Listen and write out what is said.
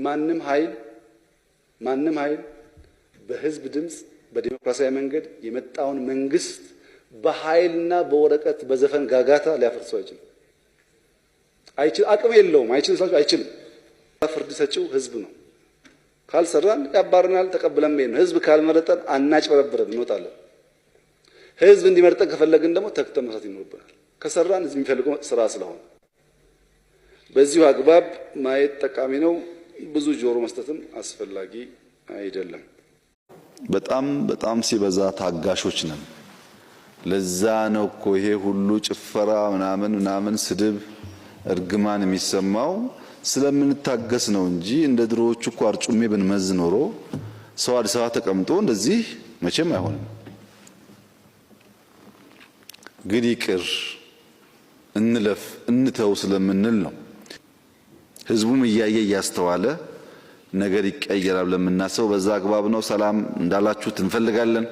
ማንም ኃይል በህዝብ ድምጽ በዲሞክራሲያዊ መንገድ የመጣውን መንግስት በኃይልና በወረቀት በዘፈን ጋጋታ ሊያፈርሰው አይችልም። አቅም የለውም። አይችልም። ፍርድ ሰጪው ህዝብ ነው። ካልሰራን ያባረናል። ተቀብለን ነው። ህዝብ ካልመረጠን አናጭበረብረን እንወጣለን። ህዝብ እንዲመርጠን ከፈለግን ደግሞ ተክተን መስራት ይኖርብናል። ከሰራን ህዝብ የሚፈልገው ስራ ስለሆነ በዚሁ አግባብ ማየት ጠቃሚ ነው። ብዙ ጆሮ መስጠትም አስፈላጊ አይደለም። በጣም ሲበዛ ታጋሾች ነን። ለዛ ነው እኮ ይሄ ሁሉ ጭፈራ ምናምን ስድብ እርግማን የሚሰማው ስለምንታገስ ነው እንጂ እንደ ድሮዎቹ እኮ አርጩሜ ብንመዝ ኖሮ ሰው አዲስ አበባ ተቀምጦ እንደዚህ መቼም አይሆንም። ግን ይቅር እንለፍ እንተው ስለምንል ነው። ህዝቡም እያየ እያስተዋለ ነገር ይቀየራል ለምናስበው በዛ አግባብ ነው። ሰላም እንዳላችሁት እንፈልጋለን።